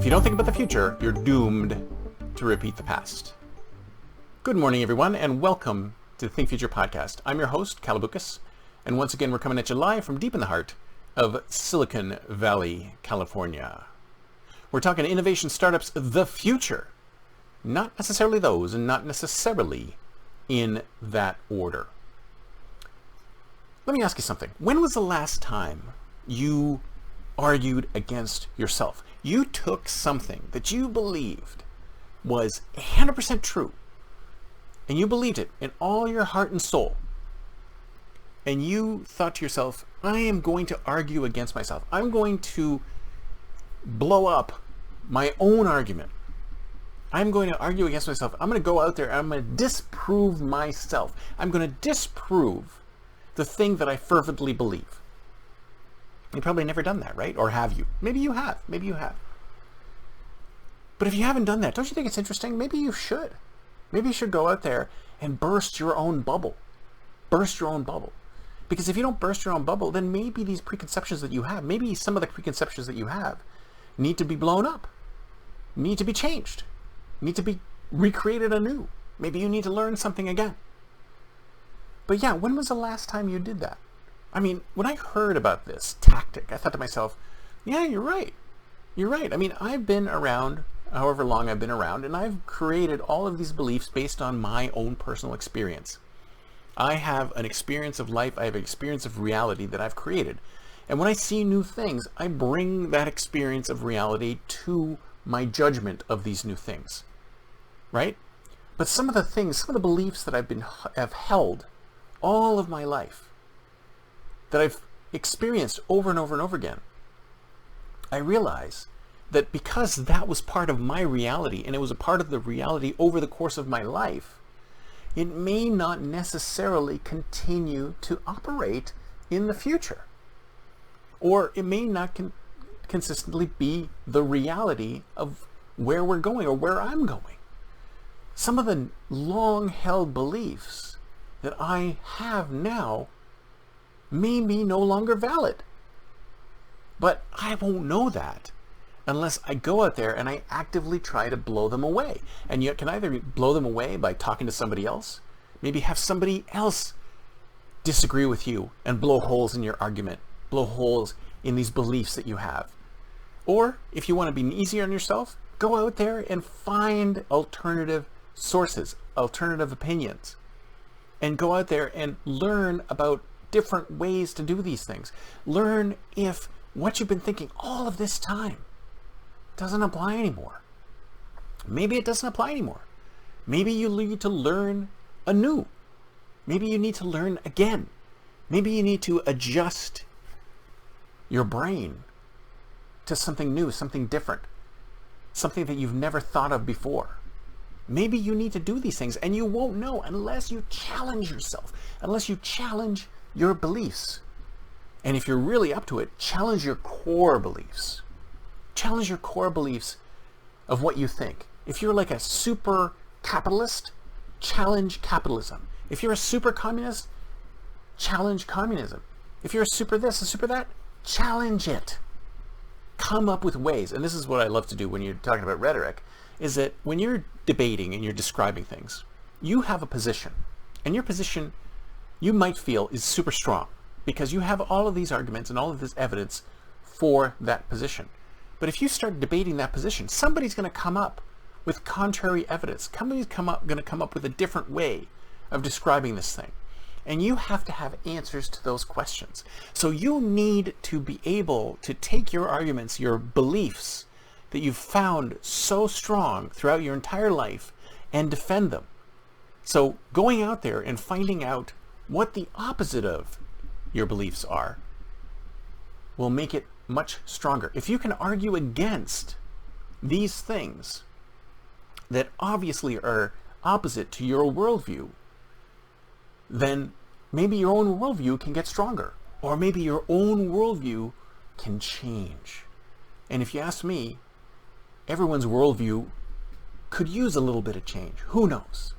you don't think about the future, you're doomed to repeat the past. Good morning, everyone, and welcome to the Think Future podcast. I'm your host, Calabucas, and once again, we're coming at you live from deep in the heart of Silicon Valley, California. We're talking innovation startups, the future. Not necessarily those, and not necessarily in that order. Let me ask you something. When was the last time you argued against yourself? You took something that you believed was 100% true, and you believed it in all your heart and soul, and you thought to yourself, I am going to argue against myself. I'm going to blow up my own argument. I'm going to argue against myself. I'm going to go out there and I'm going to disprove myself. I'm going to disprove the thing that I fervently believe. You've probably never done that, right? Or have you? Maybe you have. Maybe you have. But if you haven't done that, don't you think it's interesting? Maybe you should. Maybe you should go out there and burst your own bubble. Burst your own bubble. Because if you don't burst your own bubble, then maybe these preconceptions that you have, maybe some of the preconceptions that you have need to be blown up, need to be changed, need to be recreated anew. Maybe you need to learn something again. But yeah, when was the last time you did that? I mean, when I heard about this tactic, I thought to myself, yeah, you're right. You're right. I mean, I've been around however long I've been around, and I've created all of these beliefs based on my own personal experience. I have an experience of life. I have an experience of reality that I've created. And when I see new things, I bring that experience of reality to my judgment of these new things, right? But some of the things, some of the beliefs that have held all of my life, that I've experienced over and over and over again, I realize that because that was part of my reality and it was a part of the reality over the course of my life, it may not necessarily continue to operate in the future. Or it may not consistently be the reality of where we're going or where I'm going. Some of the long-held beliefs that I have now may be no longer valid. But I won't know that unless I go out there and I actively try to blow them away. And you can either blow them away by talking to somebody else, maybe have somebody else disagree with you and blow holes in your argument, blow holes in these beliefs that you have. Or if you want to be easier on yourself, go out there and find alternative sources, alternative opinions, and go out there and learn about different ways to do these things. Learn if what you've been thinking all of this time doesn't apply anymore. Maybe it doesn't apply anymore. Maybe you need to learn anew. Maybe you need to learn again. Maybe you need to adjust your brain to something new, something different, something that you've never thought of before. Maybe you need to do these things, and you won't know unless you challenge yourself, unless you challenge your beliefs. And if you're really up to it, challenge your core beliefs. Challenge your core beliefs of what you think. If you're like a super capitalist, challenge capitalism. If you're a super communist, challenge communism. If you're a super this, a super that, challenge it. Come up with ways. And this is what I love to do when you're talking about rhetoric, is that when you're debating and you're describing things, you have a position. And your position, you might feel, is super strong because you have all of these arguments and all of this evidence for that position. But if you start debating that position, somebody's going to come up with contrary evidence. Somebody's going to come up with a different way of describing this thing. And you have to have answers to those questions. So you need to be able to take your arguments, your beliefs that you've found so strong throughout your entire life and defend them. So going out there and finding out what the opposite of your beliefs are will make it much stronger. If you can argue against these things that obviously are opposite to your worldview, then maybe your own worldview can get stronger, or maybe your own worldview can change. And if you ask me, everyone's worldview could use a little bit of change. Who knows?